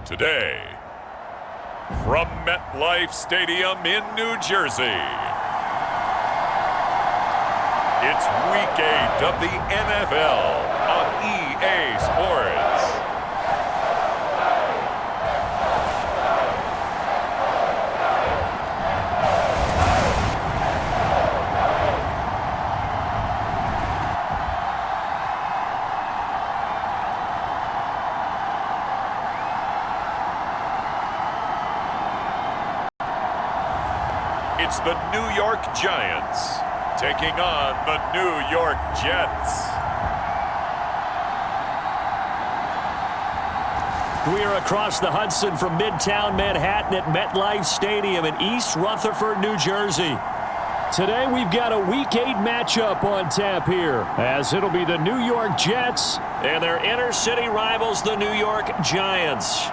Today, from MetLife Stadium in New Jersey, it's Week 8 of the NFL on EA Sports. It's the New York Giants taking on the New York Jets. We are across the Hudson from Midtown Manhattan at MetLife Stadium in East Rutherford, New Jersey. Today we've got a Week 8 matchup on tap here, as it'll be the New York Jets and their inner city rivals, the New York Giants.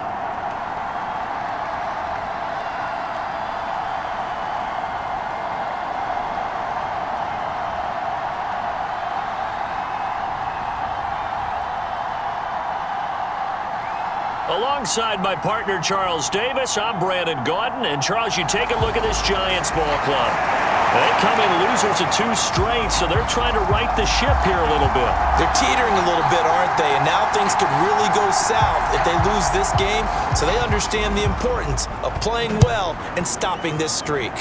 Alongside my partner, Charles Davis, I'm Brandon Gaudin. And, Charles, you take a look at this Giants ball club. They come in losers of 2 straight, so they're trying to right the ship here a little bit. They're teetering a little bit, aren't they? And now things could really go south if they lose this game. So they understand the importance of playing well and stopping this streak.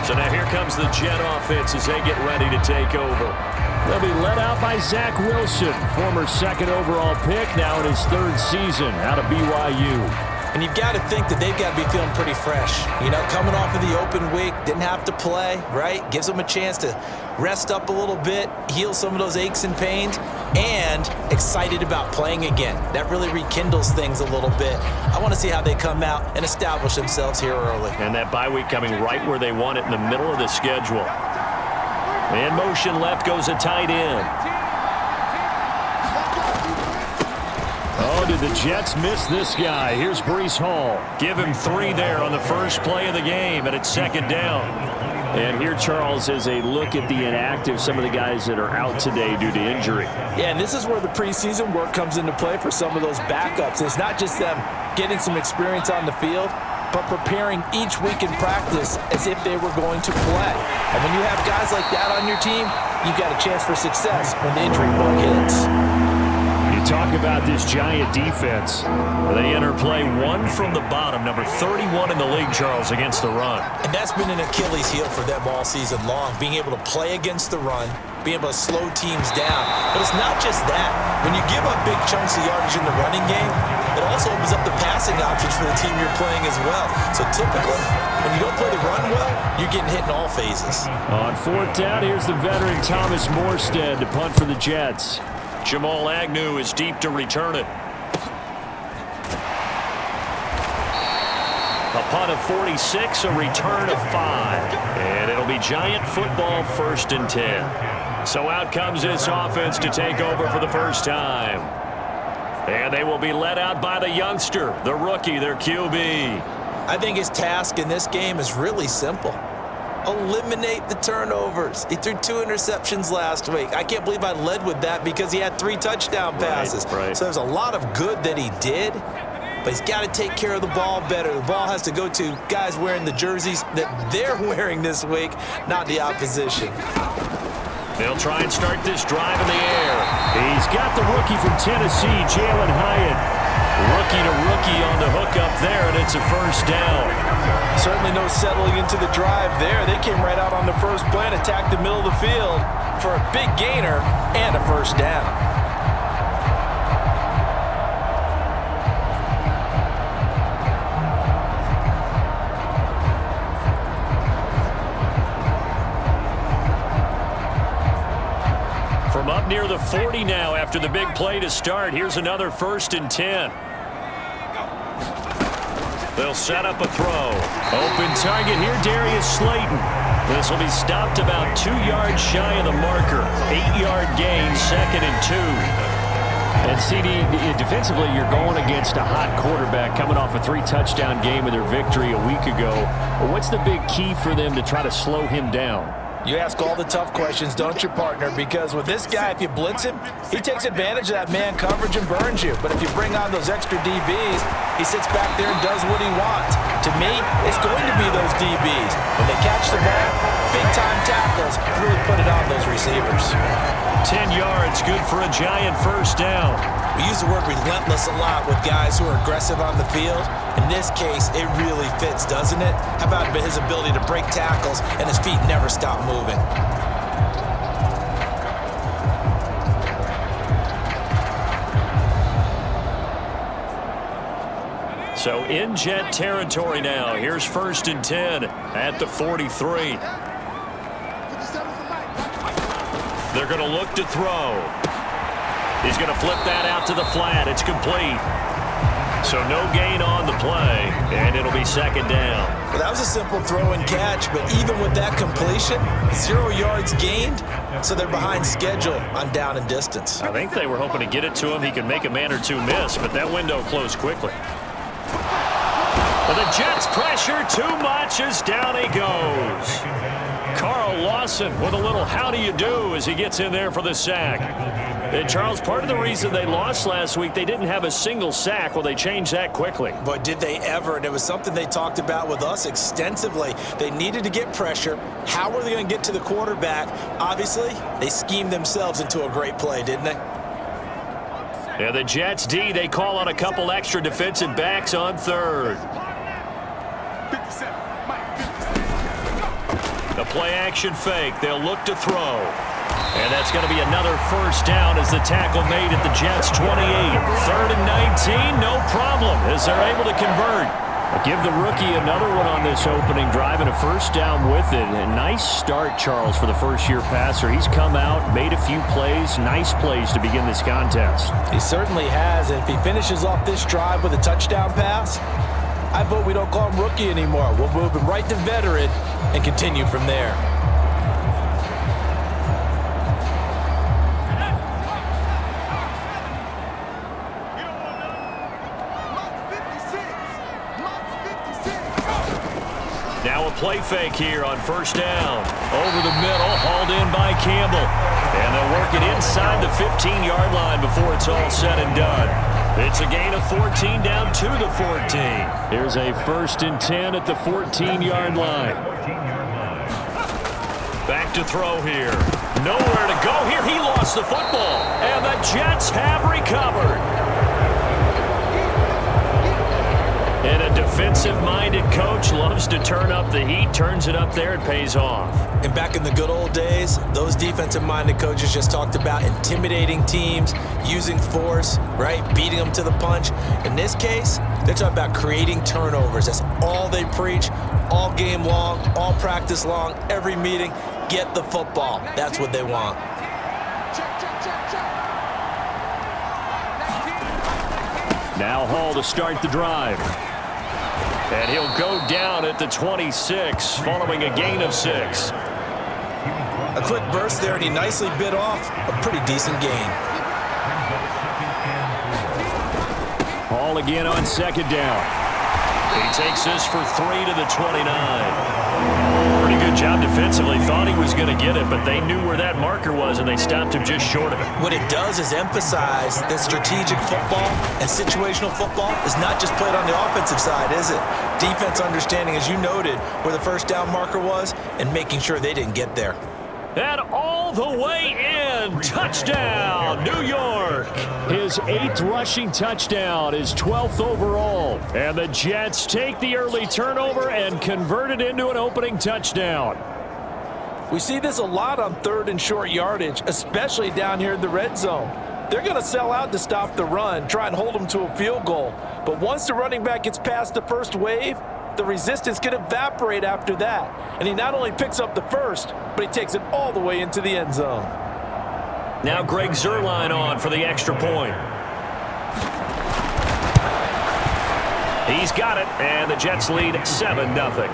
So now here comes the Jet offense as they get ready to take over. They'll be led out by Zach Wilson, former 2nd overall pick, now in his 3rd season out of BYU. And you've got to think that they've got to be feeling pretty fresh. You know, coming off of the open week, didn't have to play, right? Gives them a chance to rest up a little bit, heal some of those aches and pains, and excited about playing again. That really rekindles things a little bit. I want to see how they come out and establish themselves here early. And that bye week coming right where they want it, in the middle of the schedule. In motion left goes a tight end. Oh, did the Jets miss this guy? Here's BREECE Hall. Give him 3 there on the first play of the game, and it's 2nd down. And here, Charles, is a look at the inactive, some of the guys that are out today due to injury. Yeah, and this is where the preseason work comes into play for some of those backups. It's not just them getting some experience on the field, but preparing each week in practice as if they were going to play. And when you have guys like that on your team, you've got a chance for success when the injury bug hits. Talk about this Giant defense. They enter play 1 from the bottom, number 31 in the league, Charles, against the run. And that's been an Achilles heel for them all season long, being able to play against the run, being able to slow teams down. But it's not just that. When you give up big chunks of yardage in the running game, it also opens up the passing options for the team you're playing as well. So typically, when you don't play the run well, you're getting hit in all phases. On 4th down, here's the veteran Thomas Morstead to punt for the Jets. Jamal Agnew is deep to return it. A punt of 46, a return of 5. And it'll be Giant football, 1st and 10. So out comes this offense to take over for the first time. And they will be led out by the youngster, the rookie, their QB. I think his task in this game is really simple. Eliminate the turnovers. He threw 2 interceptions last week. I can't believe I led with that because he had 3 touchdown passes. Right. So there's a lot of good that he did, but he's got to take care of the ball better. The ball has to go to guys wearing the jerseys that they're wearing this week, not the opposition. They'll try and start this drive in the air. He's got the rookie from Tennessee, Jalen Hyatt. Rookie to rookie on the hookup there, and it's a 1st down. Certainly no settling into the drive there. They came right out on the first play and attacked the middle of the field for a big gainer and a 1st down. From up near the 40 now after the big play to start, here's another 1st and 10. They'll set up a throw. Open target here, Darius Slayton. This will be stopped about 2 yards shy of the marker. 8-yard gain, 2nd and 2. And CD, defensively, you're going against a hot quarterback coming off a 3-touchdown game in their victory a week ago. What's the big key for them to try to slow him down? You ask all the tough questions, don't you, partner? Because with this guy, if you blitz him, he takes advantage of that man coverage and burns you. But if you bring on those extra DBs, he sits back there and does what he wants. To me, it's going to be those DBs. When they catch the ball, big-time tackles really put it on those receivers. 10 yards, good for a Giant first down. We use the word relentless a lot with guys who are aggressive on the field. In this case, it really fits, doesn't it? How about his ability to break tackles and his feet never stop moving? So in Jet territory now. Here's 1st and 10 at the 43. They're going to look to throw. He's going to flip that out to the flat. It's complete. So no gain on the play, and it'll be 2nd down. Well, that was a simple throw and catch, but even with that completion, 0 yards gained, so they're behind schedule on down and distance. I think they were hoping to get it to him. He could make a man or two miss, but that window closed quickly. But the Jets pressure too much as down he goes. Carl Lawson with a little how do you do as he gets in there for the sack. And Charles, part of the reason they lost last week, they didn't have a single sack. Well, they changed that quickly. But did they ever? And it was something they talked about with us extensively. They needed to get pressure. How were they going to get to the quarterback? Obviously, they schemed themselves into a great play, didn't they? Yeah, the Jets D, they call on a couple extra defensive backs on 3rd. The play-action fake. They'll look to throw. And that's going to be another first down as the tackle made at the Jets' 28. 3rd and 19, no problem as they're able to convert. Give the rookie another one on this opening drive and a first down with it. A nice start, Charles, for the first-year passer. He's come out, made a few plays, nice plays to begin this contest. He certainly has, and if he finishes off this drive with a touchdown pass, I vote we don't call him rookie anymore. We'll move him right to veteran and continue from there. Now a play fake here on first down. Over the middle, hauled in by Campbell. And they'll work it inside the 15-yard line before it's all said and done. It's a gain of 14 down to the 14. Here's a 1st and 10 at the 14-yard line. Back to throw here. Nowhere to go here. He lost the football. And the Jets have recovered. And a defensive-minded coach loves to turn up the heat, turns it up there, it pays off. And back in the good old days, those defensive-minded coaches just talked about intimidating teams, using force, right, beating them to the punch. In this case, they're talking about creating turnovers. That's all they preach, all game long, all practice long, every meeting. Get the football. That's what they want. Now Hall to start the drive. And he'll go down at the 26 following a gain of 6. A quick burst there, and he nicely bit off a pretty decent gain. Hall again on 2nd down. He takes this for 3 to the 29. Pretty good job defensively. Thought he was going to get it, but they knew where that marker was, and they stopped him just short of it. What it does is emphasize that strategic football and situational football is not just played on the offensive side, is it? Defense understanding, as you noted, where the first down marker was and making sure they didn't get there. And all the way in. Touchdown, New York. His 8th rushing touchdown, his 12th overall. And the Jets take the early turnover and convert it into an opening touchdown. We see this a lot on 3rd and short yardage, especially down here in the red zone. They're going to sell out to stop the run, try and hold them to a field goal. But once the running back gets past the first wave, the resistance can evaporate after that. And he not only picks up the first, but he takes it all the way into the end zone. Now Greg Zuerlein on for the extra point. He's got it, and the Jets lead 7-0.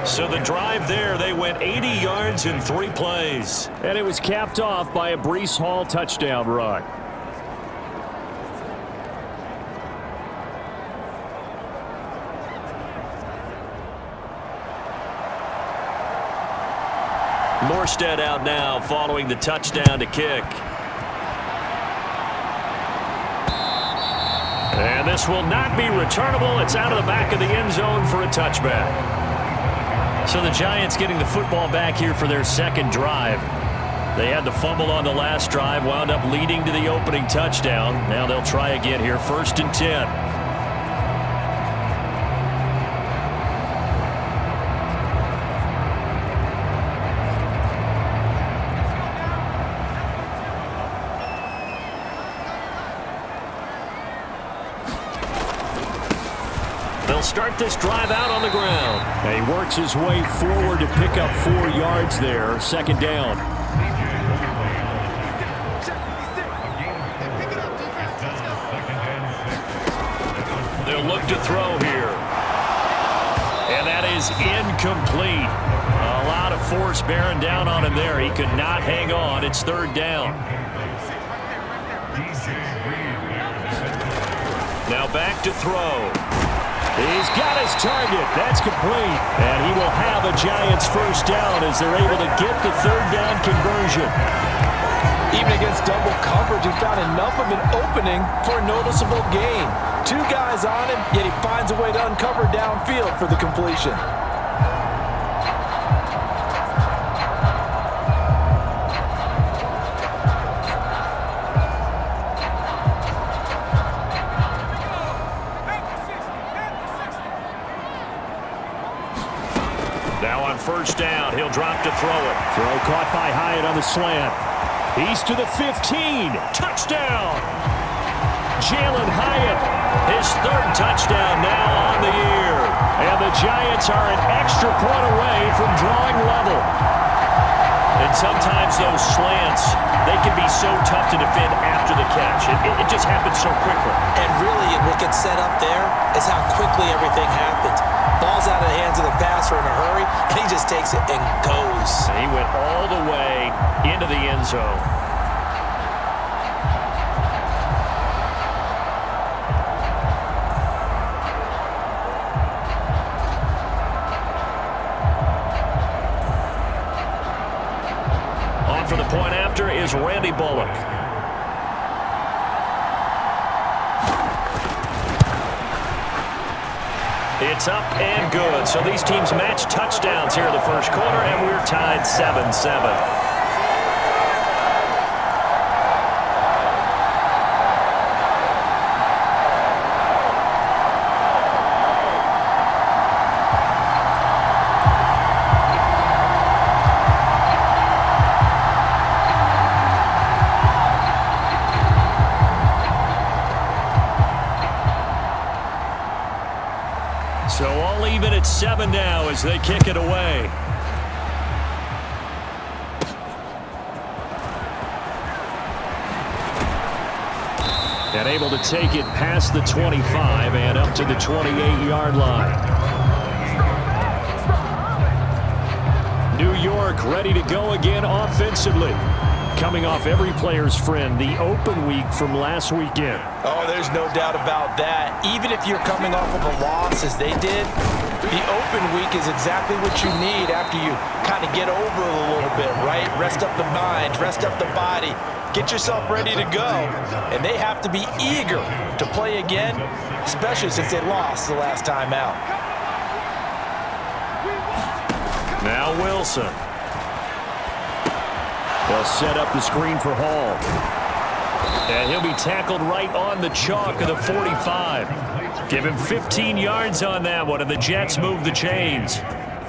So the drive there, they went 80 yards in 3 plays. And it was capped off by a Breece Hall touchdown run. Armstead out now following the touchdown to kick. And this will not be returnable. It's out of the back of the end zone for a touchback. So the Giants getting the football back here for their second drive. They had the fumble on the last drive, wound up leading to the opening touchdown. Now they'll try again here, 1st and 10. They'll start this drive out on the ground. And he works his way forward to pick up 4 yards there. 2nd down. They'll look to throw here. And that is incomplete. A lot of force bearing down on him there. He could not hang on. It's 3rd down. Now back to throw. He's got his target. That's complete. And he will have a Giants 1st down as they're able to get the 3rd down conversion. Even against double coverage, he found enough of an opening for a noticeable gain. 2 guys on him, yet he finds a way to uncover downfield for the completion. Now on 1st down, he'll drop to throw it. Throw caught by Hyatt on the slant. He's to the 15. Touchdown! Jalen Hyatt, his 3rd touchdown now on the year. And the Giants are an extra point away from drawing level. And sometimes those slants, they can be so tough to defend after the catch. It just happens so quickly. And really, what gets set up there is how quickly everything happens. Ball's out of the hands of the passer in a hurry, and he just takes it and goes. And he went all the way into the end zone. On for the point after is Randy Bullock. It's up and good. So these teams match touchdowns here in the 1st quarter, and we're tied 7-7. So all even at 7 now as they kick it away. And able to take it past the 25 and up to the 28-yard line. New York ready to go again offensively. Coming off every player's friend, the open week from last weekend. Oh, there's no doubt about that. Even if you're coming off of a loss as they did, the open week is exactly what you need after you kind of get over it a little bit, right? Rest up the mind, rest up the body, get yourself ready to go. And they have to be eager to play again, especially since they lost the last time out. Now Wilson. They'll set up the screen for Hall. And he'll be tackled right on the chalk of the 45. Give him 15 yards on that one, and the Jets move the chains.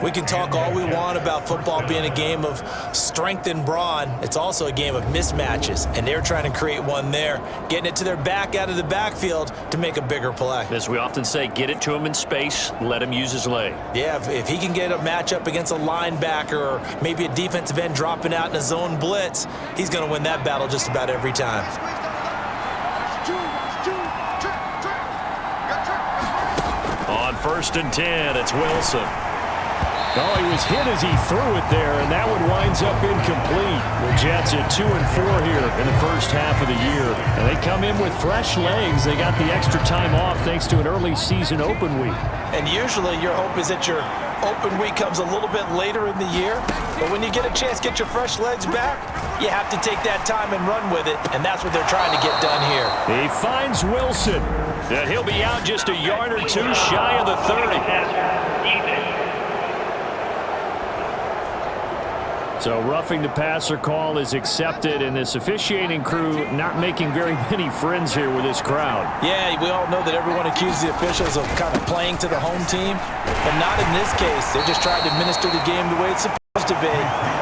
We can talk all we want about football being a game of strength and brawn. It's also a game of mismatches, and they're trying to create one there, getting it to their back out of the backfield to make a bigger play. As we often say, get it to him in space, let him use his leg. Yeah, if he can get a matchup against a linebacker or maybe a defensive end dropping out in a zone blitz, he's going to win that battle just about every time. On 1st and 10, it's Wilson. Oh, he was hit as he threw it there, and that one winds up incomplete. The Jets at 2-4 here in the 1st half of the year. And they come in with fresh legs. They got the extra time off thanks to an early season open week. And usually your hope is that you're Open week comes a little bit later in the year, but when you get a chance to get your fresh legs back, you have to take that time and run with it, and that's what they're trying to get done here. He finds Wilson, and he'll be out just a yard or two shy of the 30. So roughing the passer call is accepted, and this officiating crew not making very many friends here with this crowd. Yeah, we all know that everyone accuses the officials of kind of playing to the home team, but not in this case. They just tried to administer the game the way it's supposed to be.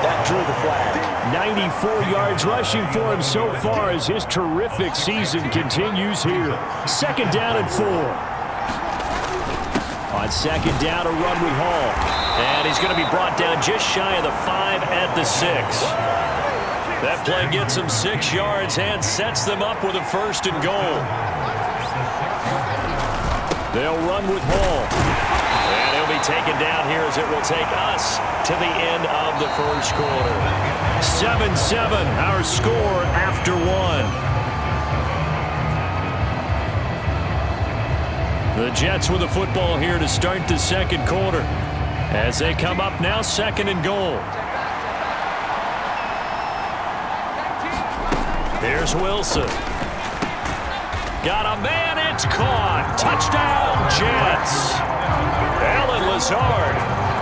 That drew the flag. 94 yards rushing for him so far as his terrific season continues here. Second down and 4. On second down, a run with Hall. And he's going to be brought down just shy of the 5 at the 6. That play gets him 6 yards and sets them up with a 1st and goal. They'll run with Hall. And he'll be taken down here as it will take us to the end of the 1st quarter. 7-7, our score after 1. The Jets with the football here to start the 2nd quarter. As they come up now, 2nd and goal. Here's Wilson. Got a man, it's caught. Touchdown, Jets. Alan Lazard,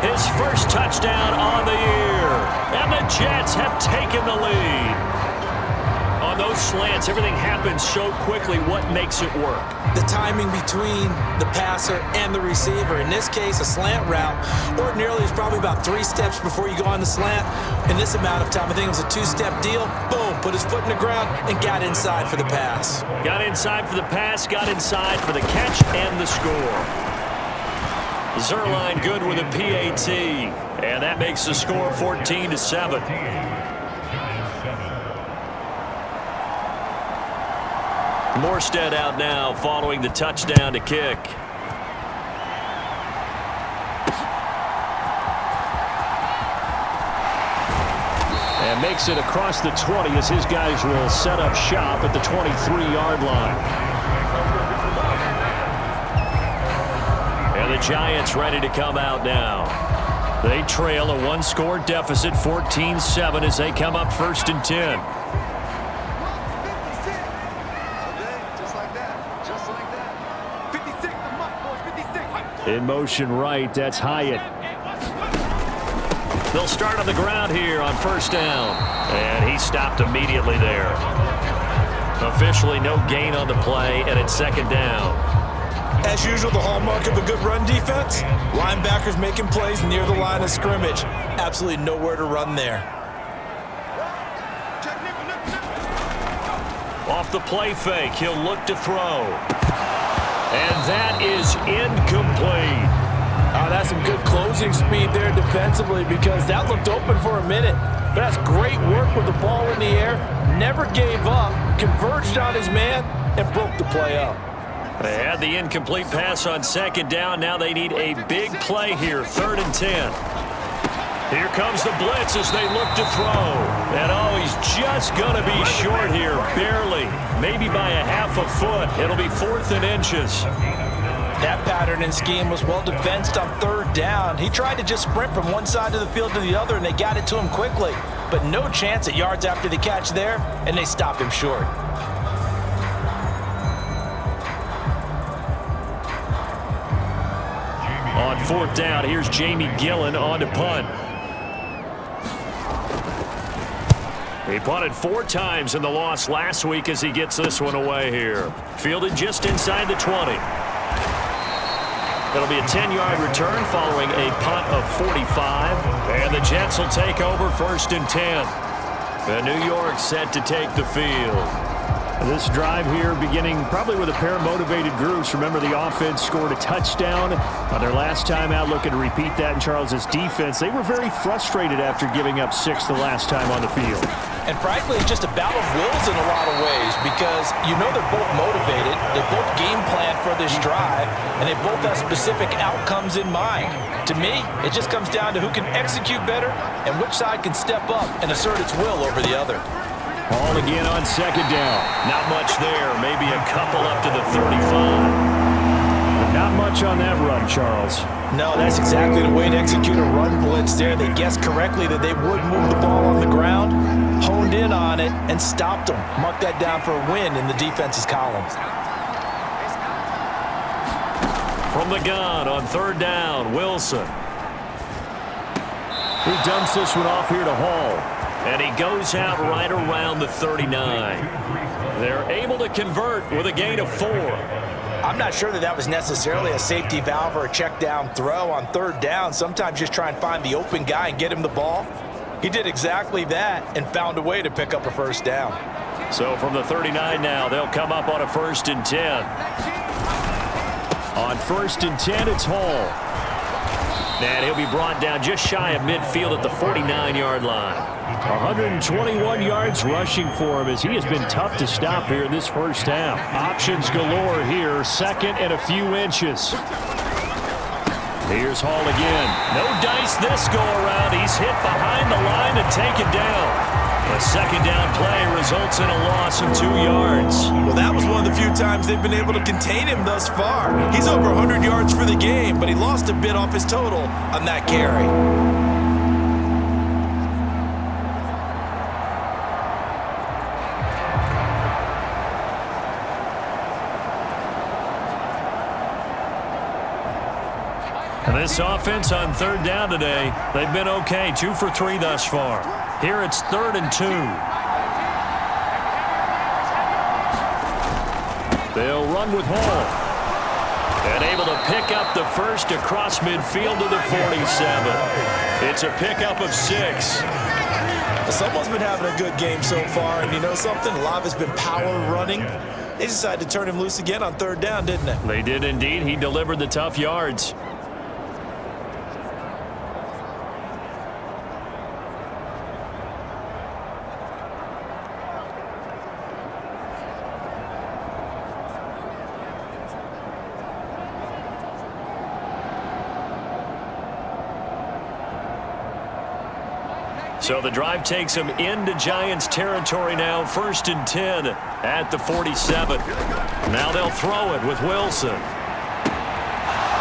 his 1st touchdown on the year. And the Jets have taken the lead. On those slants, everything happens so quickly. What makes it work? The timing between the passer and the receiver. In this case, a slant route ordinarily is probably about 3 steps before you go on the slant. In this amount of time, I think it was a 2-step deal. Boom, put his foot in the ground and got inside for the pass. Got inside for the pass, got inside for the catch and the score. Zerline good with a PAT, and that makes the score 14-7. Morstead out now following the touchdown to kick. And makes it across the 20 as his guys will set up shop at the 23-yard line. And the Giants ready to come out now. They trail a 1-score deficit, 14-7 as they come up 1st and 10. In motion right, that's Hyatt. They'll start on the ground here on 1st down. And he stopped immediately there. Officially no gain on the play, and it's 2nd down. As usual, the hallmark of a good run defense, linebackers making plays near the line of scrimmage. Absolutely nowhere to run there. Off the play fake, he'll look to throw. And that is incomplete. Oh, that's some good closing speed there defensively because that looked open for a minute. But that's great work with the ball in the air. Never gave up, converged on his man, and broke the play up. They had the incomplete pass on 2nd down. Now they need a big play here, 3rd and 10. Here comes the blitz as they look to throw. And oh, he's just going to be short here, barely. Maybe by a half a foot. It'll be 4th and inches. That pattern and scheme was well defensed on 3rd down. He tried to just sprint from one side of the field to the other, and they got it to him quickly. But no chance at yards after the catch there, and they stopped him short. On 4th down, here's Jamie Gillen on to punt. He punted 4 times in the loss last week as he gets this one away here. Fielded just inside the 20. It'll be a 10-yard return following a punt of 45. And the Jets will take over 1st and 10. And New York set to take the field. This drive here beginning probably with a pair of motivated groups. Remember, the offense scored a touchdown on their last time out, looking to repeat that in Charles's defense. They were very frustrated after giving up 6 the last time on the field. And frankly, it's just a battle of wills in a lot of ways because you know they're both motivated, they both game plan for this drive, and they both have specific outcomes in mind. To me, it just comes down to who can execute better and which side can step up and assert its will over the other. Ball again on 2nd down. Not much there. Maybe a couple up to the 35. Not much on that run, Charles. No, that's exactly the way to execute a run blitz there. They guessed correctly that they would move the ball on the ground, honed in on it, and stopped them. Mark that down for a win in the defense's column. From the gun on third down, Wilson. He dumps this one off here to Hall. And he goes out right around the 39. They're able to convert with a gain of 4. I'm not sure that was necessarily a safety valve or a check down throw on third down. Sometimes just try and find the open guy and get him the ball. He did exactly that and found a way to pick up a first down. So from the 39 now, they'll come up on a 1st and 10. On 1st and 10, it's Hall. And he'll be brought down just shy of midfield at the 49-yard line. 121 yards rushing for him as he has been tough to stop here in this first half. Options galore here, 2nd and a few inches. Here's Hall again. No dice this go around. He's hit behind the line and taken down. A 2nd down play results in a loss of 2 yards. Well, that was one of the few times they've been able to contain him thus far. He's over 100 yards for the game, but he lost a bit off his total on that carry. And this offense on third down today, they've been okay, 2 for 3 thus far. Here it's 3rd and 2. They'll run with Hall. And able to pick up the first across midfield to the 47. It's a pickup of 6. Someone's been having a good game so far, and you know something? A lot of it's been power running. They decided to turn him loose again on third down, didn't they? They did indeed. He delivered the tough yards. So the drive takes him into Giants territory now, 1st and 10 at the 47. Now they'll throw it with Wilson.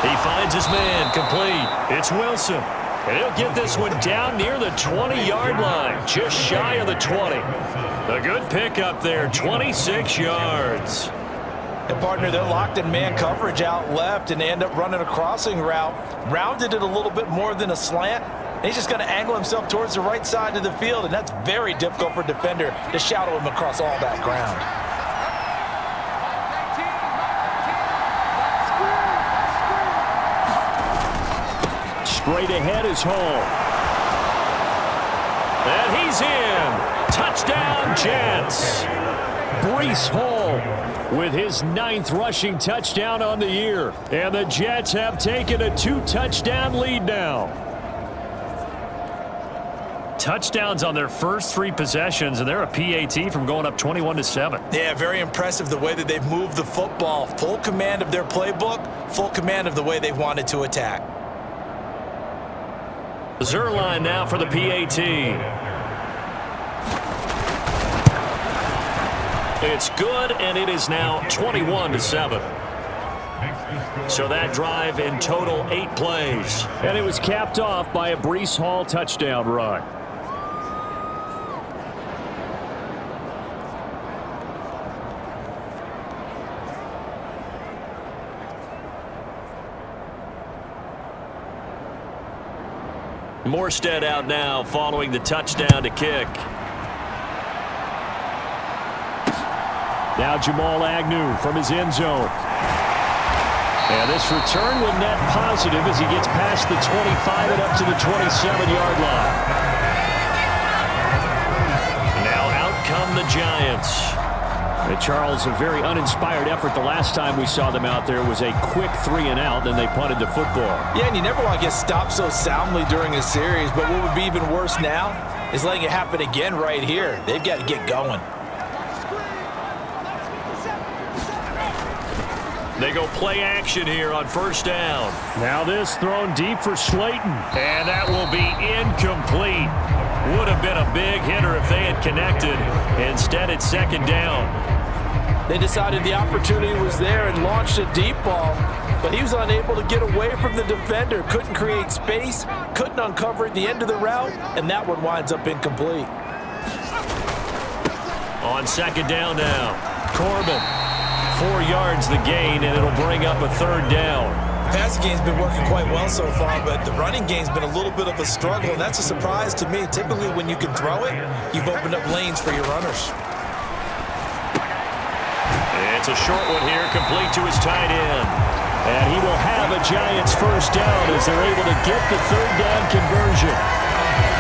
He finds his man, complete. It's Wilson. And he'll get this one down near the 20-yard line, just shy of the 20. A good pickup there, 26 yards. And partner, they're locked in man coverage out left, and they end up running a crossing route. Rounded it a little bit more than a slant. He's just going to angle himself towards the right side of the field, and that's very difficult for a defender to shadow him across all that ground. Straight ahead is Hall. And he's in. Touchdown, Jets. BREECE Hall with his 9th rushing touchdown on the year. And the Jets have taken a 2-touchdown lead now. Touchdowns on their first 3 possessions, and they're a PAT from going up 21-7. Yeah, very impressive the way that they've moved the football. Full command of their playbook, full command of the way they wanted to attack. Zerline now for the PAT. It's good, and it is now 21-7. So that drive in total 8 plays. And it was capped off by a BREECE Hall touchdown run. Morstead out now following the touchdown to kick. Now Jamal Agnew from his end zone. And this return will net positive as he gets past the 25 and up to the 27-yard line. Now out come the Giants. And Charles, a very uninspired effort. The last time we saw them out there was a quick 3-and-out, then they punted the football. Yeah, and you never want to get stopped so soundly during a series, but what would be even worse now is letting it happen again right here. They've got to get going. They go play action here on 1st down. Now this thrown deep for Slayton. And that will be incomplete. Would have been a big hitter if they had connected. Instead, it's 2nd down. They decided the opportunity was there and launched a deep ball. but he was unable to get away from the defender. Couldn't create space, couldn't uncover at the end of the route, and that one winds up incomplete. On second down now, Corbin. 4 yards the gain, and it'll bring up a third down. Passing game's been working quite well so far, but the running game's been a little bit of a struggle, and that's a surprise to me. Typically, when you can throw it, you've opened up lanes for your runners. It's a short one here, complete to his tight end. And he will have a Giants first down as they're able to get the third down conversion.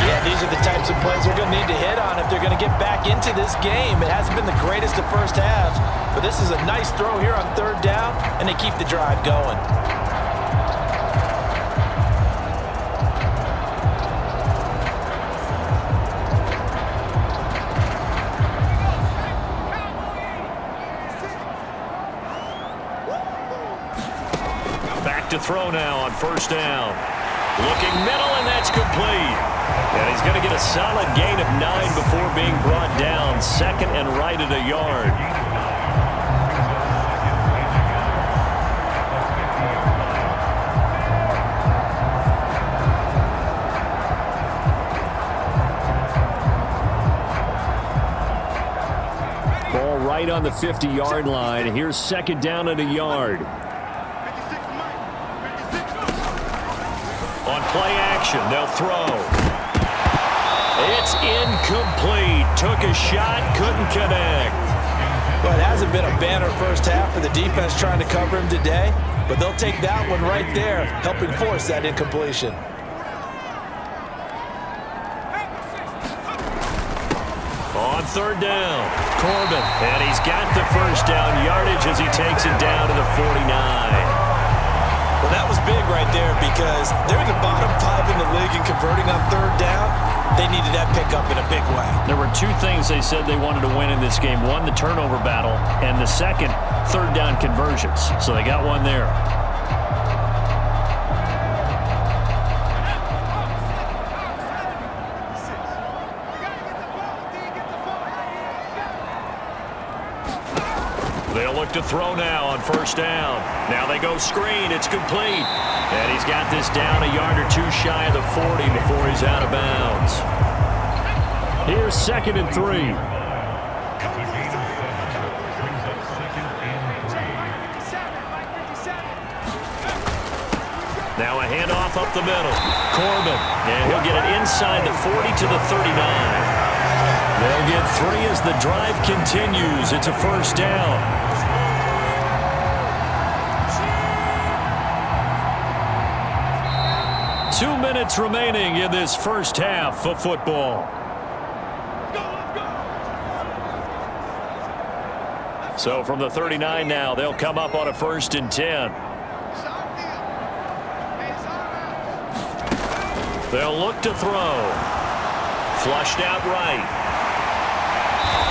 Yeah, these are the types of plays they're going to need to hit on if they're going to get back into this game. It hasn't been the greatest of first halves, but this is a nice throw here on third down, and they keep the drive going. Back to throw now on first down. Looking middle, and that's complete. And he's going to get a solid gain of 9 before being brought down. Second and right at a yard. Ball right on the 50-yard line. Here's second down at a yard. On play action, they'll throw. It's incomplete. Took a shot, couldn't connect. Well, it hasn't been a banner first half for the defense trying to cover him today, but they'll take that one right there, helping force that incompletion. On third down, Corbin. And he's got the first down yardage as he takes it down to the 49. Well, that was big right there because they're in the bottom 5 in the league in converting on third down. They needed that pickup in a big way. There were 2 things they said they wanted to win in this game. One, the turnover battle, and the second, third down conversions. So they got one there. They'll look to throw now on first down. Now they go screen. It's complete. And he's got this down a yard or 2 shy of the 40 before he's out of bounds. Here's second and 3. Now a handoff up the middle. Corbin. And he'll get it inside the 40 to the 39. They'll get 3 as the drive continues. It's a first down. 2 minutes remaining in this first half of football. So from the 39 now, they'll come up on a 1st and 10. They'll look to throw. Flushed out right.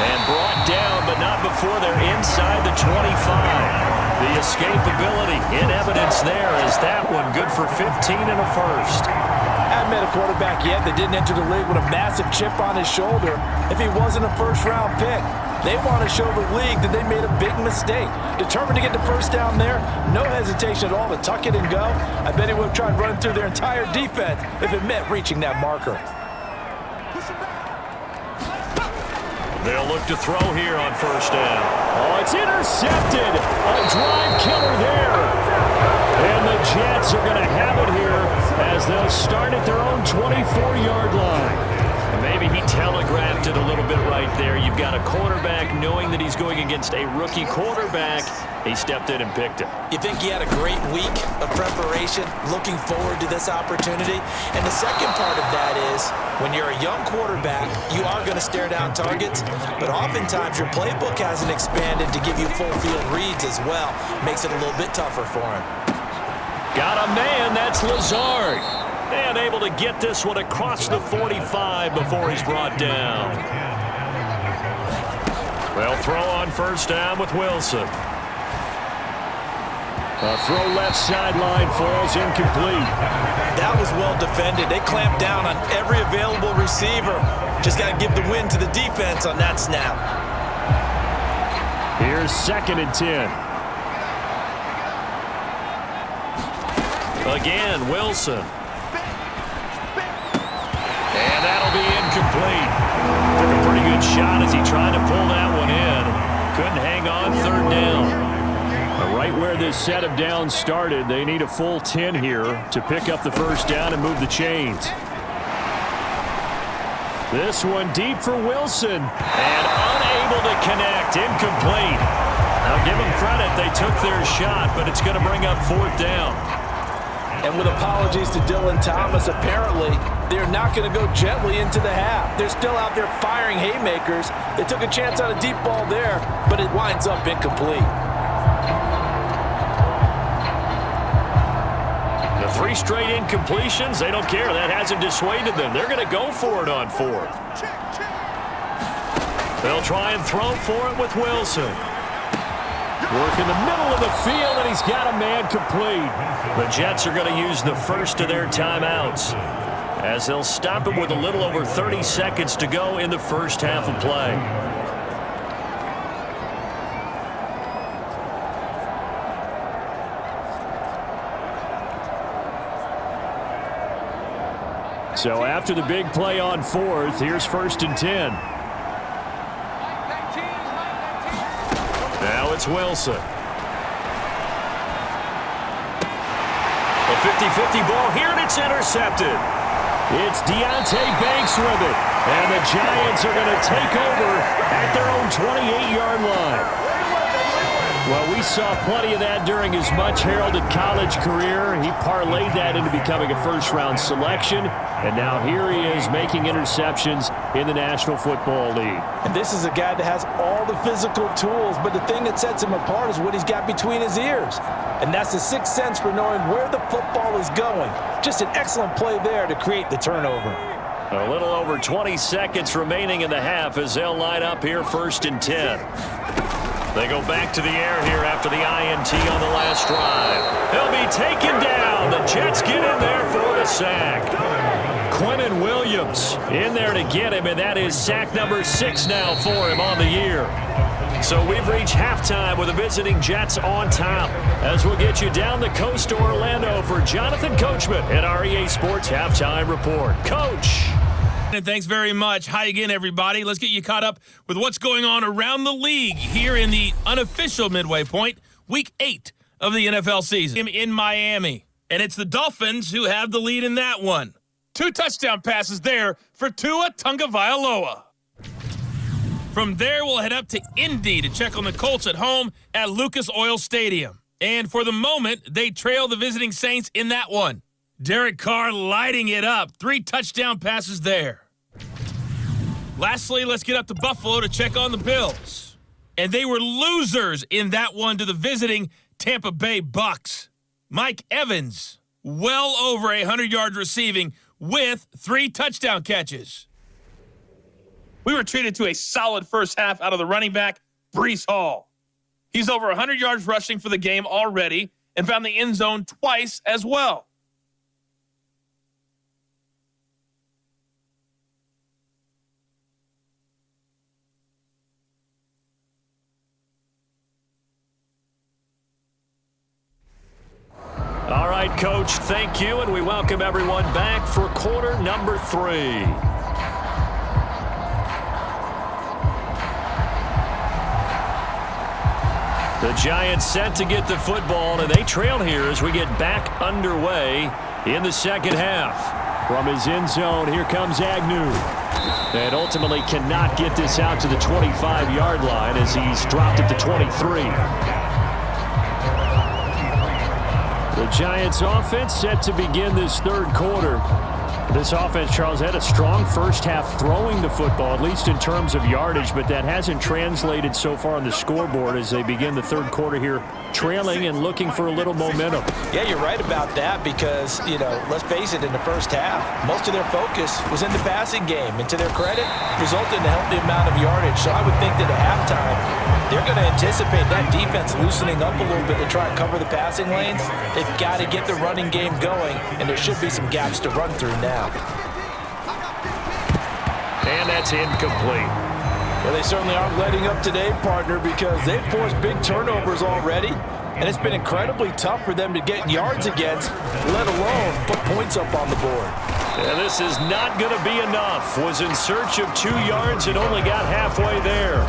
And brought down, but not before they're inside the 25. The escapability in evidence there as that one good for 15 and a first. I haven't met a quarterback yet that didn't enter the league with a massive chip on his shoulder if he wasn't a first-round pick. They want to show the league that they made a big mistake. Determined to get the first down there, no hesitation at all to tuck it and go. I bet he would have tried running through their entire defense if it meant reaching that marker. They'll look to throw here on first down. Oh, it's intercepted. A drive killer there. And the Jets are going to have it here as they'll start at their own 24-yard line. And maybe he telegraphed it a little bit right there. You've got a quarterback knowing that he's going against a rookie quarterback. He stepped in and picked it. You think he had a great week of preparation, looking forward to this opportunity? And the second part of that is, when you're a young quarterback, you are going to stare down targets, but oftentimes your playbook hasn't expanded to give you full field reads as well. Makes it a little bit tougher for him. Got a man, that's Lazard. And able to get this one across the 45 before he's brought down. They'll throw on first down with Wilson. A throw left sideline falls incomplete. That was well defended. They clamped down on every available receiver. Just got to give the win to the defense on that snap. Here's second and 10. Again, Wilson. And that'll be incomplete. Took a pretty good shot as he tried to pull that one in. Couldn't hang on, third down. Right where this set of downs started, they need a full 10 here to pick up the first down and move the chains. This one deep for Wilson. And unable to connect. Incomplete. Now give them credit. They took their shot, but it's going to bring up fourth down. And with apologies to Dylan Thomas, apparently they're not going to go gently into the half. They're still out there firing haymakers. They took a chance on a deep ball there, but it winds up incomplete. The 3 straight incompletions, they don't care. That hasn't dissuaded them. They're going to go for it on fourth. They'll try and throw for it with Wilson. Work in the middle of the field, and he's got a man complete. The Jets are going to use the first of their timeouts as they'll stop him with a little over 30 seconds to go in the first half of play. So after the big play on fourth, here's first and 10. Now it's Wilson. A 50-50 ball here, and it's intercepted. It's Deonte Banks with it. And the Giants are going to take over at their own 28-yard line. Well, we saw plenty of that during his much-heralded college career. He parlayed that into becoming a first-round selection. And now here he is making interceptions in the National Football League. And this is a guy that has all the physical tools, but the thing that sets him apart is what he's got between his ears. And that's the sixth sense for knowing where the football is going. Just an excellent play there to create the turnover. A little over 20 seconds remaining in the half as they'll line up here first and 10. They go back to the air here after the INT on the last drive. He'll be taken down. The Jets get in there for the sack. Quinnen Williams in there to get him, and that is sack number 6 now for him on the year. So we've reached halftime with the visiting Jets on top as we'll get you down the coast to Orlando for Jonathan Coachman at our EA Sports Halftime Report. Coach. And thanks very much. Hi again, everybody. Let's get you caught up with what's going on around the league here in the unofficial midway point, Week 8 of the NFL season in Miami. And it's the Dolphins who have the lead in that one. 2 touchdown passes there for Tua Tagovailoa. From there, we'll head up to Indy to check on the Colts at home at Lucas Oil Stadium. And for the moment, they trail the visiting Saints in that one. Derek Carr lighting it up. 3 touchdown passes there. Lastly, let's get up to Buffalo to check on the Bills. And they were losers in that one to the visiting Tampa Bay Bucks. Mike Evans, well over 100 yards receiving with 3 touchdown catches. We were treated to a solid first half out of the running back, BREECE Hall. He's over 100 yards rushing for the game already and found the end zone twice as well. All right, Coach, thank you, and we welcome everyone back for quarter number 3. The Giants set to get the football, and they trail here as we get back underway in the second half. From his end zone, here comes Agnew. And ultimately cannot get this out to the 25-yard line as he's dropped at the 23. The Giants offense set to begin this third quarter. This offense, Charles, had a strong first half throwing the football, at least in terms of yardage, but that hasn't translated so far on the scoreboard as they begin the third quarter here, trailing and looking for a little momentum. Yeah, you're right about that because, let's face it, in the first half, most of their focus was in the passing game. And to their credit, resulted in a healthy amount of yardage. So I would think that at halftime, they're going to anticipate that defense loosening up a little bit to try and cover the passing lanes. They've got to get the running game going, and there should be some gaps to run through now. And that's incomplete. Well, they certainly aren't letting up today, partner, because they've forced big turnovers already. and it's been incredibly tough for them to get yards against, let alone put points up on the board. And this is not going to be enough. Was in search of 2 yards and only got halfway there.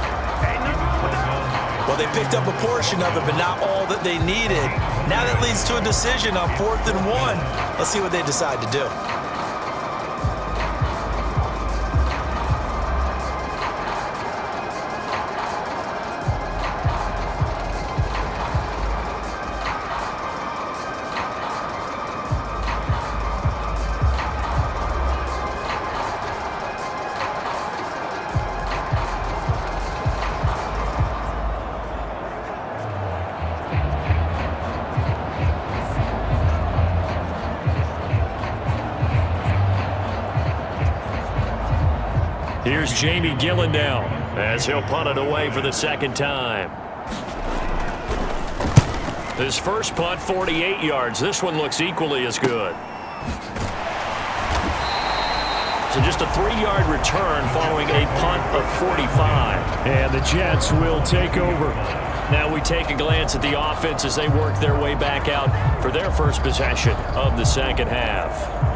Well, they picked up a portion of it, but not all that they needed. Now that leads to a decision on 4th and 1. Let's see what they decide to do. Here's Jamie Gillen now, as he'll punt it away for the second time. His first punt, 48 yards. This one looks equally as good. So just a 3-yard return following a punt of 45. And the Jets will take over. Now we take a glance at the offense as they work their way back out for their first possession of the second half.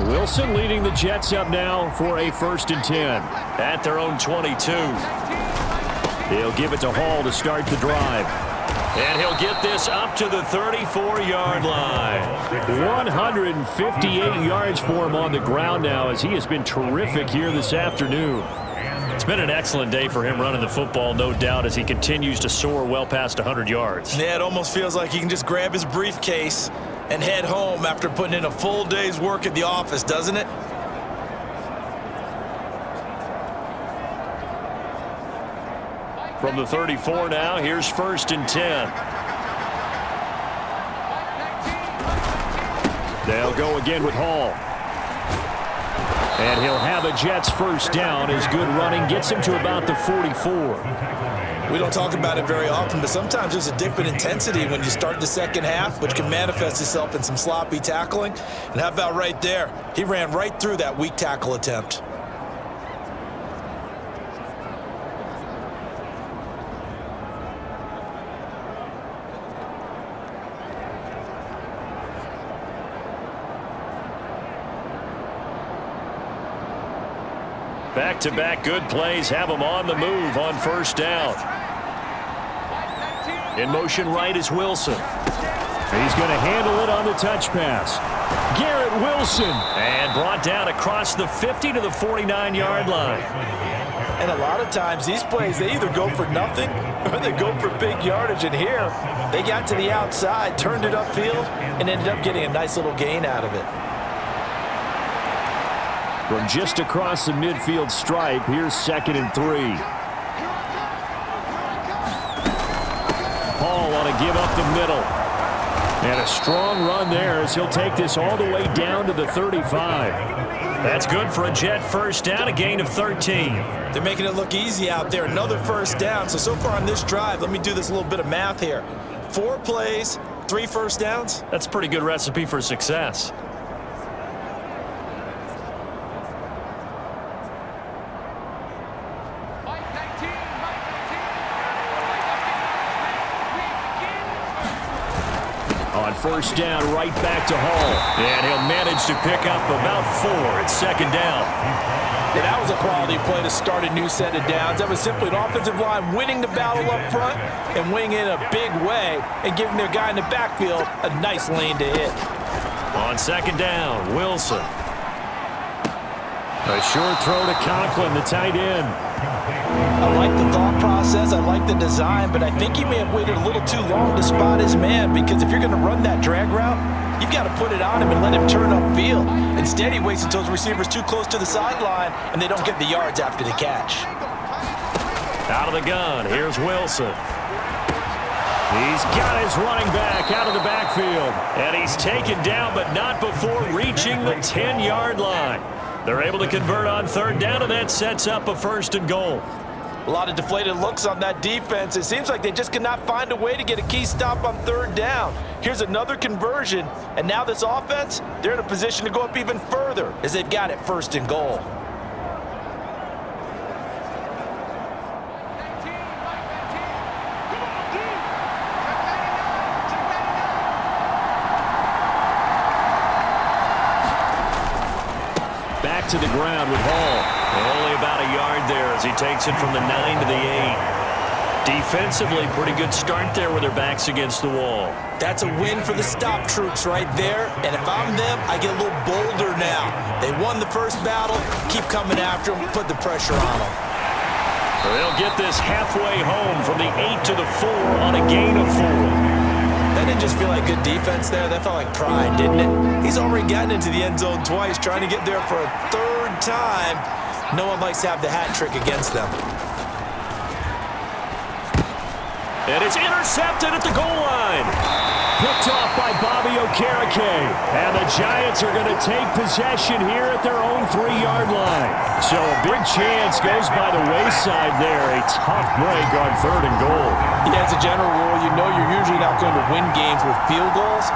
Wilson leading the Jets up now for a 1st and 10. At their own 22. He'll give it to Hall to start the drive. And he'll get this up to the 34-yard line. 158 yards for him on the ground now, as he has been terrific here this afternoon. It's been an excellent day for him running the football, no doubt, as he continues to soar well past 100 yards. Yeah, it almost feels like he can just grab his briefcase and head home after putting in a full day's work at the office, doesn't it? From the 34 now, here's 1st and 10. They'll go again with Hall. And he'll have a Jets first down as good running gets him to about the 44. We don't talk about it very often, but sometimes there's a dip in intensity when you start the second half, which can manifest itself in some sloppy tackling. And how about right there? He ran right through that weak tackle attempt. Back-to-back good plays have him on the move on 1st down. In motion right is Wilson. He's going to handle it on the touch pass. Garrett Wilson. And brought down across the 50 to the 49-yard line. And a lot of times these plays, they either go for nothing or they go for big yardage. And here, they got to the outside, turned it upfield, and ended up getting a nice little gain out of it. From just across the midfield stripe, here's 2nd and 3. Paul on a give up the middle. And a strong run there as he'll take this all the way down to the 35. That's good for a Jet first down, a gain of 13. They're making it look easy out there. Another first down. So far on this drive, let me do this little bit of math here. 4 plays, 3 first downs. That's a pretty good recipe for success. On 1st down, right back to Hall. And he'll manage to pick up about 4 at 2nd down. Yeah, that was a quality play to start a new set of downs. That was simply an offensive line winning the battle up front and winning in a big way and giving their guy in the backfield a nice lane to hit. On 2nd down, Wilson. A short throw to Conklin, the tight end. I like the thought process, I like the design, but I think he may have waited a little too long to spot his man, because if you're going to run that drag route, you've got to put it on him and let him turn upfield. Instead, he waits until his receiver's too close to the sideline, and they don't get the yards after the catch. Out of the gun, here's Wilson. He's got his running back out of the backfield. And he's taken down, but not before reaching the 10-yard line. They're able to convert on 3rd down, and that sets up a 1st and goal. A lot of deflated looks on that defense. It seems like they just cannot find a way to get a key stop on third down. Here's another conversion, and now this offense, they're in a position to go up even further as they've got it 1st and goal. Back to the ground with Hall. Only about a yard there as he takes it from the 9 to the 8. Defensively, pretty good start there with their backs against the wall. That's a win for the stop troops right there. And if I'm them, I get a little bolder now. They won the first battle. Keep coming after them. Put the pressure on them. They'll get this halfway home from the 8 to the 4 on a gain of 4. That didn't just feel like good defense there. That felt like pride, didn't it? He's already gotten into the end zone twice, trying to get there for a 3rd time. No one likes to have the hat trick against them. And it's intercepted at the goal line. Picked off by Bobby Okereke. And the Giants are going to take possession here at their own 3-yard line. So a big chance goes by the wayside there. A tough break on 3rd and goal. Yeah, as a general rule, you know you're usually not going to win games with field goals.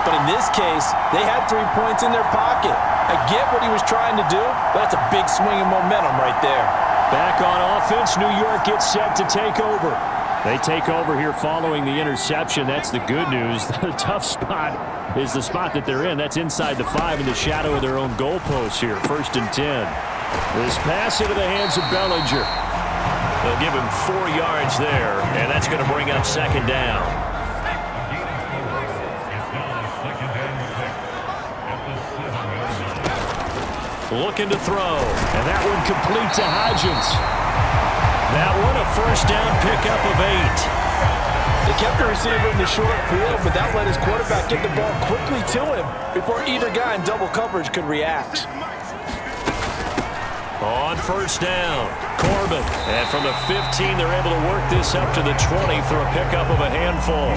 But in this case, they had 3 points in their pocket. I get what he was trying to do, but that's a big swing of momentum right there. Back on offense, New York gets set to take over. They take over here following the interception. That's the good news. The tough spot is the spot that they're in. That's inside the 5 in the shadow of their own goalpost here. 1st and 10. This pass into the hands of Bellinger. They'll give him 4 yards there, and that's going to bring up 2nd down. Looking to throw, and that one complete to Hodgins. That one a 1st down pickup of 8. They kept the receiver in the short field, but that let his quarterback get the ball quickly to him before either guy in double coverage could react. On 1st down, Corbin. And from the 15, they're able to work this up to the 20 for a pickup of a handful.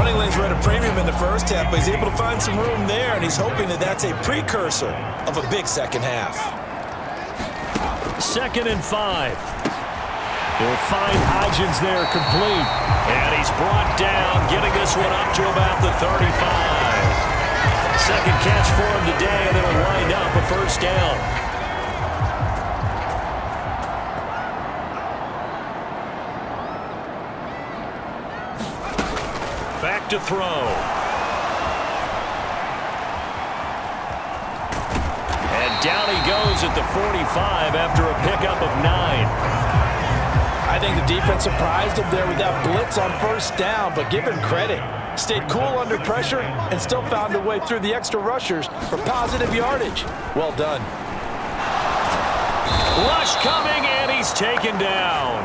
Running lanes were at a premium in the first half, but he's able to find some room there, and he's hoping that that's a precursor of a big second half. 2nd and 5. They'll find Hodgins there complete. And he's brought down, getting this one up to about the 35. 2nd catch for him today, and it'll wind up a 1st down. Back to throw. And down he goes at the 45 after a pickup of 9. I think the defense surprised him there with that blitz on 1st down, but give him credit. Stayed cool under pressure and still found a way through the extra rushers for positive yardage. Well done. Rush coming, and he's taken down.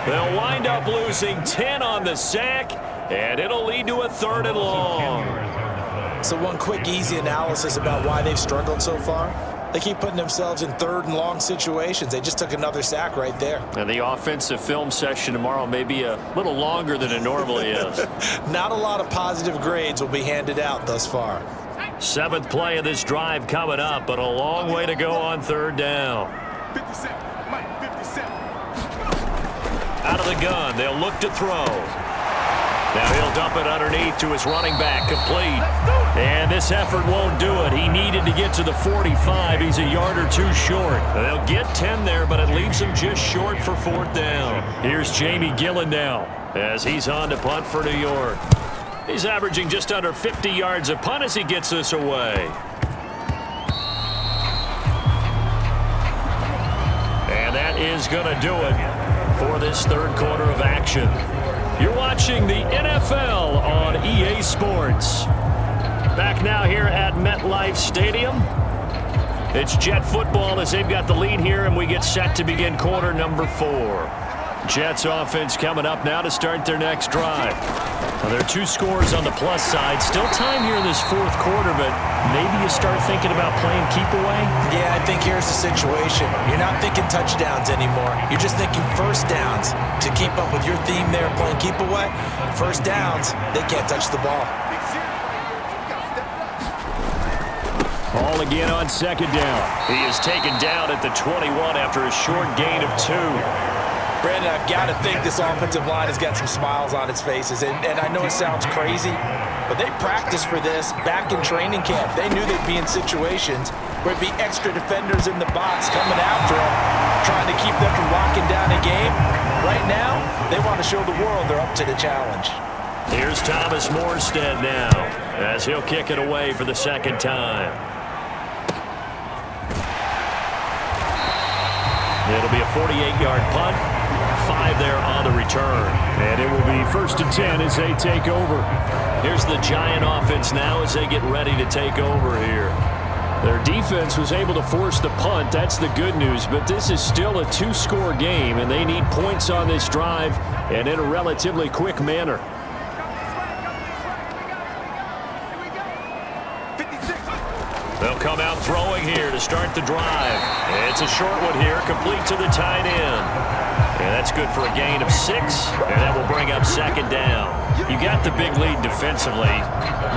They'll wind up losing 10 on the sack, and it'll lead to a 3rd and long. So one quick, easy analysis about why they've struggled so far. They keep putting themselves in 3rd and long situations. They just took another sack right there. And the offensive film session tomorrow may be a little longer than it normally is. Not a lot of positive grades will be handed out thus far. 7th play of this drive coming up, but a long way to go on 3rd down. 57, Mike, 57. Out of the gun, they'll look to throw. Now he'll dump it underneath to his running back, complete. And this effort won't do it. He needed to get to the 45. He's a yard or 2 short. They'll get 10 there, but it leaves him just short for 4th down. Here's Jamie Gillen now as he's on to punt for New York. He's averaging just under 50 yards a punt as he gets this away. And that is going to do it for this 3rd quarter of action. You're watching the NFL on EA Sports. Back now here at MetLife Stadium. It's Jet football as they've got the lead here, and we get set to begin quarter number 4. Jets offense coming up now to start their next drive. Well, there are 2 scores on the plus side. Still time here in this 4th quarter, but maybe you start thinking about playing keep away? Yeah, I think here's the situation. You're not thinking touchdowns anymore. You're just thinking 1st downs. To keep up with your theme there, playing keep away, 1st downs, they can't touch the ball. Ball again on second down. He is taken down at the 21 after a short gain of 2. Brandon, I've got to think this offensive line has got some smiles on its faces. And I know it sounds crazy, but they practiced for this back in training camp. They knew they'd be in situations where it'd be extra defenders in the box coming after them, trying to keep them from locking down a game. Right now, they want to show the world they're up to the challenge. Here's Thomas Morstead now as he'll kick it away for the second time. It'll be a 48-yard punt. 5 there on the return. And it will be 1st and 10 as they take over. Here's the Giant offense now as they get ready to take over here. Their defense was able to force the punt. That's the good news. But this is still a 2-score game, and they need points on this drive and in a relatively quick manner. They'll come out throwing here to start the drive. It's a short one here, complete to the tight end. And that's good for a gain of 6, and that will bring up second down. You got the big lead defensively,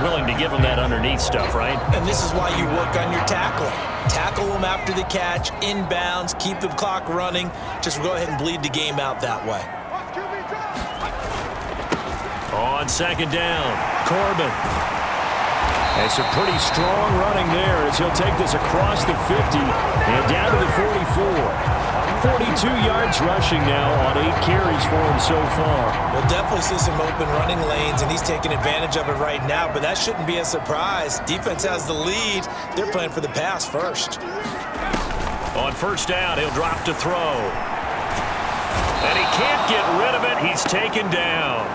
willing to give them that underneath stuff, right? And this is why you work on your tackling. Tackle them after the catch, inbounds, keep the clock running. Just go ahead and bleed the game out that way. On second down, Corbin. It's a pretty strong running there as he'll take this across the 50 and down to the 44. 42 yards rushing now on 8 carries for him so far. We'll definitely see some open running lanes, and he's taking advantage of it right now, but that shouldn't be a surprise. Defense has the lead. They're playing for the pass first. on first down, he'll drop to throw. And he can't get rid of it. He's taken down.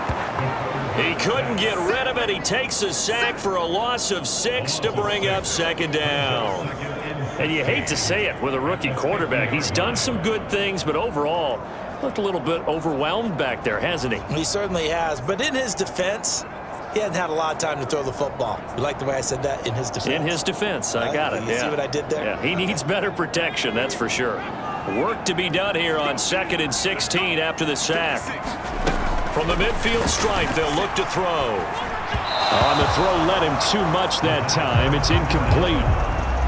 He couldn't get rid of it. He takes a sack for a loss of 6 to bring up second down. And you hate to say it with a rookie quarterback. He's done some good things, but overall, looked a little bit overwhelmed back there, hasn't he? He certainly has. But in his defense, he hasn't had a lot of time to throw the football. You like the way I said that? In his defense? In his defense. I got it. You see what I did there? Yeah, he needs better protection, that's for sure. Work to be done here on 2nd and 16 after the sack. From the midfield stripe, they'll look to throw. On the throw, led him too much that time. It's incomplete.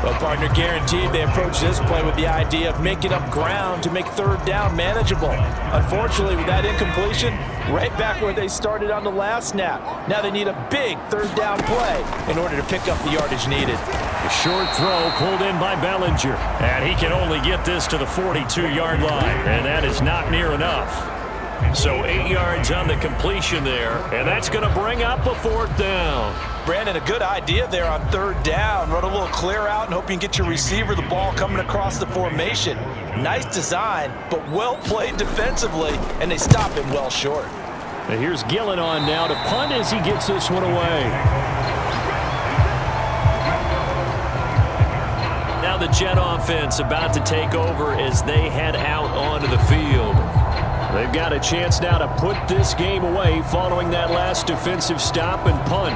Well, partner, guaranteed they approach this play with the idea of making up ground to make third down manageable. Unfortunately, with that incompletion, right back where they started on the last snap. Now they need a big third down play in order to pick up the yardage needed. A short throw pulled in by Bellinger. And he can only get this to the 42-yard line, and that is not near enough. So 8 yards on the completion there, and that's going to bring up a 4th down. Brandon, a good idea there on third down. Run a little clear out and hope you can get your receiver the ball coming across the formation. Nice design, but well played defensively, and they stop him well short. And here's Gillen on now to punt as he gets this one away. Now the Jet offense about to take over as they head out onto the field. They've got a chance now to put this game away following that last defensive stop and punt.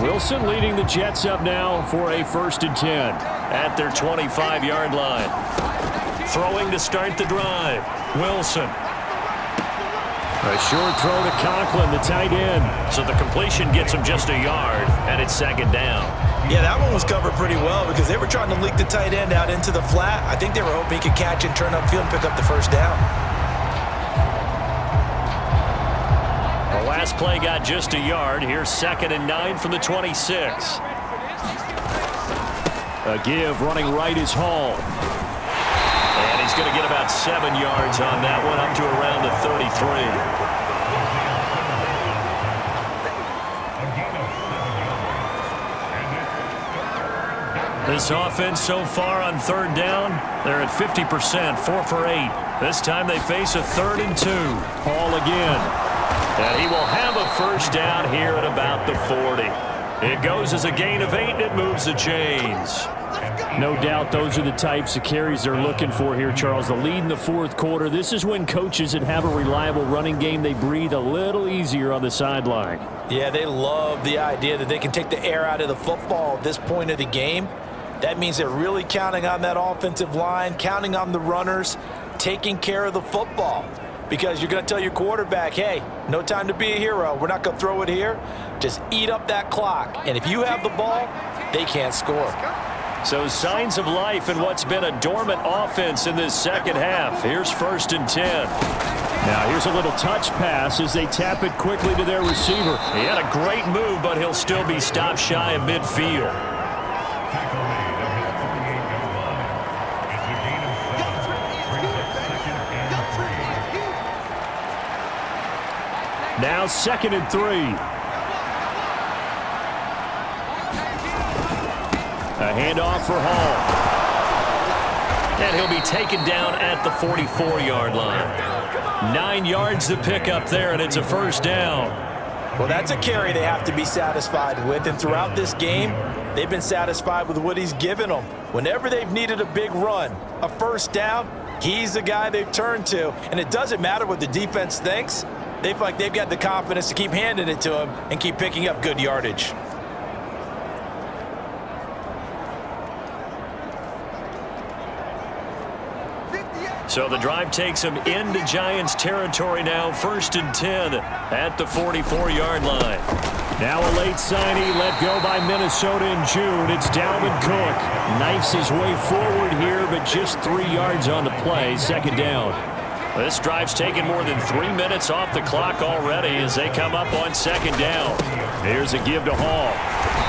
Wilson leading the Jets up now for a 1st and 10. At their 25-yard line. Throwing to start the drive. Wilson. A short throw to Conklin, the tight end. So the completion gets him just a yard, and it's 2nd down. Yeah, that one was covered pretty well because they were trying to leak the tight end out into the flat. I think they were hoping he could catch and turn upfield and pick up the 1st down. The last play got just a yard. Here's 2nd and 9 from the 26. A give running right is Hall. And he's going to get about 7 yards on that one, up to around the 33. This offense so far on 3rd down, they're at 50%, 4 for 8. This time they face a 3rd and 2. Hall again. And he will have a 1st down here at about the 40. It goes as a gain of 8, and it moves the chains. No doubt those are the types of carries they're looking for here, Charles. The lead in the 4th quarter. This is when coaches that have a reliable running game, they breathe a little easier on the sideline. Yeah, they love the idea that they can take the air out of the football at this point of the game. That means they're really counting on that offensive line, counting on the runners, taking care of the football. because you're going to tell your quarterback, hey, no time to be a hero. We're not going to throw it here. Just eat up that clock. And if you have the ball, they can't score. So signs of life in what's been a dormant offense in this second half. Here's 1st and 10. Now here's a little touch pass as they tap it quickly to their receiver. He had a great move, but he'll still be stopped shy of midfield. Now 2nd and 3. A handoff for Hall. And he'll be taken down at the 44-yard line. 9 yards to pick up there, and it's a 1st down. Well, that's a carry they have to be satisfied with, and throughout this game, they've been satisfied with what he's given them. Whenever they've needed a big run, a 1st down, he's the guy they've turned to. And it doesn't matter what the defense thinks. They feel like they've got the confidence to keep handing it to him and keep picking up good yardage. So the drive takes them into Giants territory now, 1st and 10 at the 44-yard line. Now a late signee let go by Minnesota in June. It's Dalvin Cook. Knifes his way forward here, but just 3 yards on the play. 2nd down. This drive's taken more than 3 minutes off the clock already as they come up on 2nd down. Here's a give to Hall.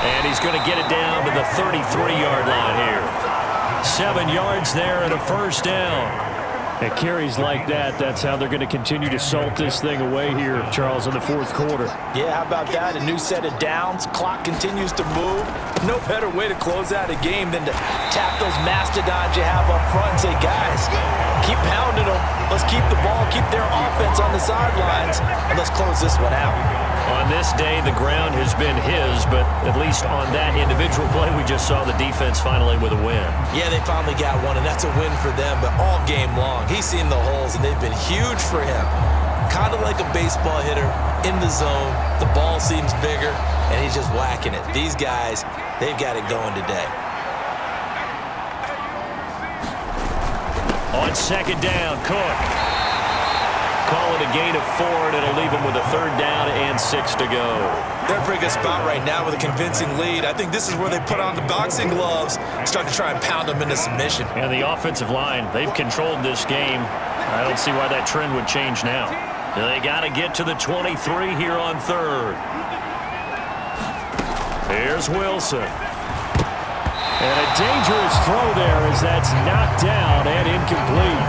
And he's going to get it down to the 33-yard line here. 7 yards there and a 1st down. At carries like that, that's how they're going to continue to salt this thing away here, Charles, in the 4th quarter. Yeah, how about that? A new set of downs. Clock continues to move. No better way to close out a game than to tap those mastodons you have up front and say, guys, keep pounding them. Let's keep the ball, keep their offense on the sidelines, and let's close this one out. On this day, the ground has been his, but at least on that individual play, we just saw the defense finally with a win. Yeah, they finally got one, and that's a win for them, but all game long, he's seen the holes, and they've been huge for him. Kind of like a baseball hitter in the zone. The ball seems bigger, and he's just whacking it. These guys, they've got it going today. On 2nd down, Cook. Call it a gain of 4, and it'll leave him with a 3rd down and 6 to go. They're in a pretty good spot right now with a convincing lead. I think this is where they put on the boxing gloves and start to try and pound them into submission. And the offensive line, they've controlled this game. I don't see why that trend would change now. They got to get to the 23 here on 3rd. Here's Wilson. And a dangerous throw there as that's knocked down and incomplete.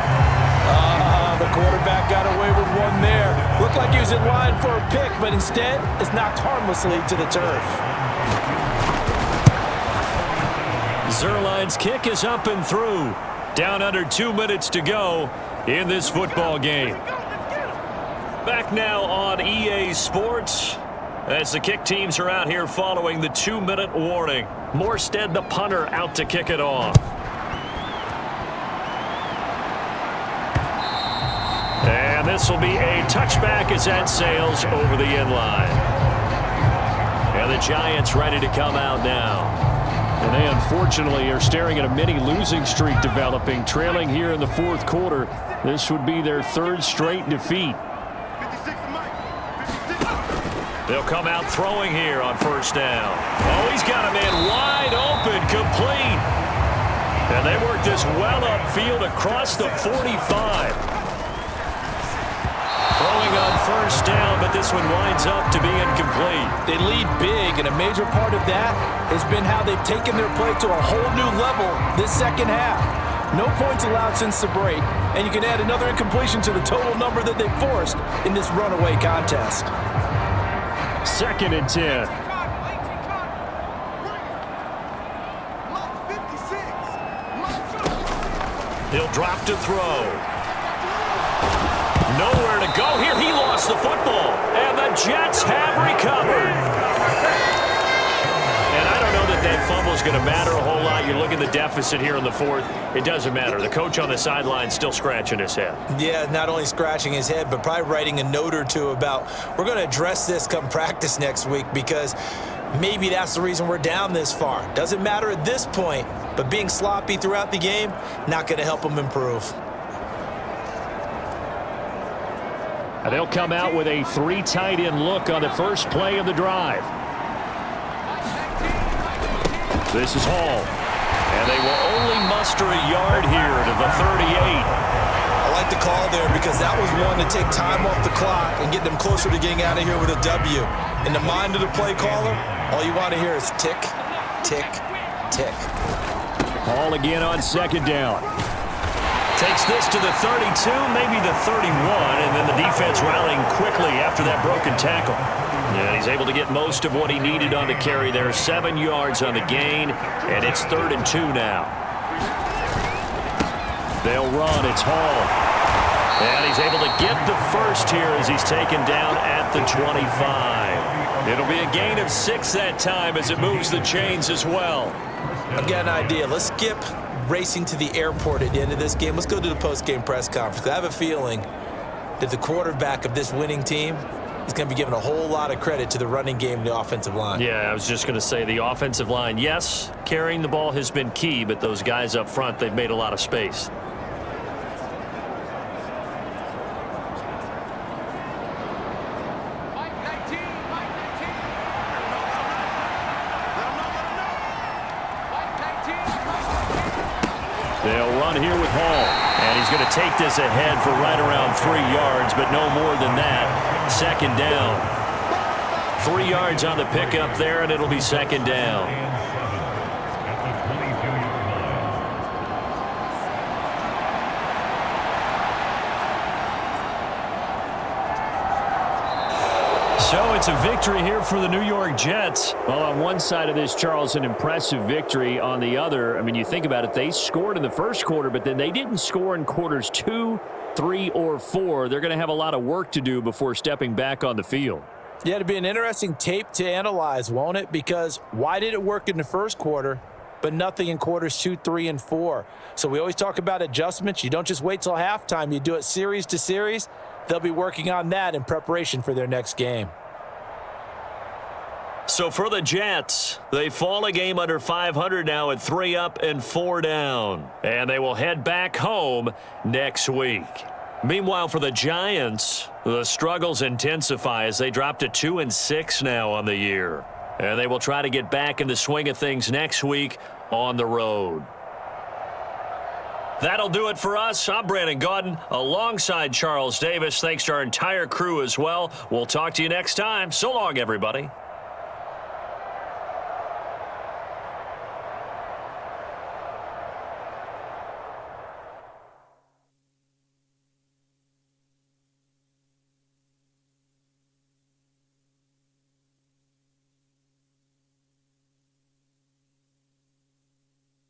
The quarterback got away with one there. Looked like he was in line for a pick, but instead it's knocked harmlessly to the turf. Zuerlein's kick is up and through. Down under 2 minutes to go in this football game. Back now on EA Sports as the kick teams are out here following the 2-minute warning. Morstead, the punter, out to kick it off. And this will be a touchback as that sails over the end line. And the Giants ready to come out now. And they unfortunately are staring at a mini losing streak developing, trailing here in the 4th quarter. This would be their 3rd straight defeat. They'll come out throwing here on 1st down. Oh, he's got a man wide open, complete. And they work this well upfield across the 45. Throwing on 1st down, but this one winds up to be incomplete. They lead big, and a major part of that has been how they've taken their play to a whole new level this second half. No points allowed since the break, and you can add another incompletion to the total number that they forced in this runaway contest. 2nd and 10. He'll drop to throw. Nowhere to go here. He lost the football, and the Jets have recovered. And I don't know that fumble is going to matter a whole lot. You look at the deficit here in the 4th. It doesn't matter. The coach on the sideline still scratching his head. Yeah, not only scratching his head, but probably writing a note or two about we're going to address this come practice next week because maybe that's the reason we're down this far. Doesn't matter at this point, but being sloppy throughout the game, not going to help them improve. And they'll come out with a 3 tight end look on the first play of the drive. This is Hall. And they will only muster a yard here to the 38. I like the call there because that was one to take time off the clock and get them closer to getting out of here with a W. In the mind of the play caller, all you want to hear is tick, tick, tick. Hall again on second down. Takes this to the 32, maybe the 31, and then the defense rallying quickly after that broken tackle. And he's able to get most of what he needed on the carry there. 7 yards on the gain, and it's 3rd and 2 now. They'll run. It's Hall. And he's able to get the first here as he's taken down at the 25. It'll be a gain of 6 that time as it moves the chains as well. I've got an idea. Let's skip racing to the airport at the end of this game. Let's go to the post-game press conference. I have a feeling that the quarterback of this winning team is going to be given a whole lot of credit to the running game and the offensive line. Yeah, I was just going to say the offensive line, yes, carrying the ball has been key, but those guys up front, they've made a lot of space. They'll run here with Hall, and he's going to take this ahead for right around 3 yards, but no more than that. 2nd down. 3 yards on the pickup there, and it'll be 2nd down. So it's a victory here for the New York Jets. Well, on one side of this, Charles, an impressive victory. On the other, I mean, you think about it, they scored in the first quarter, but then they didn't score in quarters 2, 3, or 4. They're going to have a lot of work to do before stepping back on the field. Yeah, it'll be an interesting tape to analyze, won't it? Because why did it work in the first quarter, but nothing in quarters 2, 3, and 4? So we always talk about adjustments. You don't just wait till halftime. You do it series to series. They'll be working on that in preparation for their next game. So for the Jets, they fall a game under 500 now at 3 up and 4 down. And they will head back home next week. Meanwhile, for the Giants, the struggles intensify as they drop to 2-6 now on the year. And they will try to get back in the swing of things next week on the road. That'll do it for us. I'm Brandon Gaudin alongside Charles Davis. Thanks to our entire crew as well. We'll talk to you next time. So long, everybody.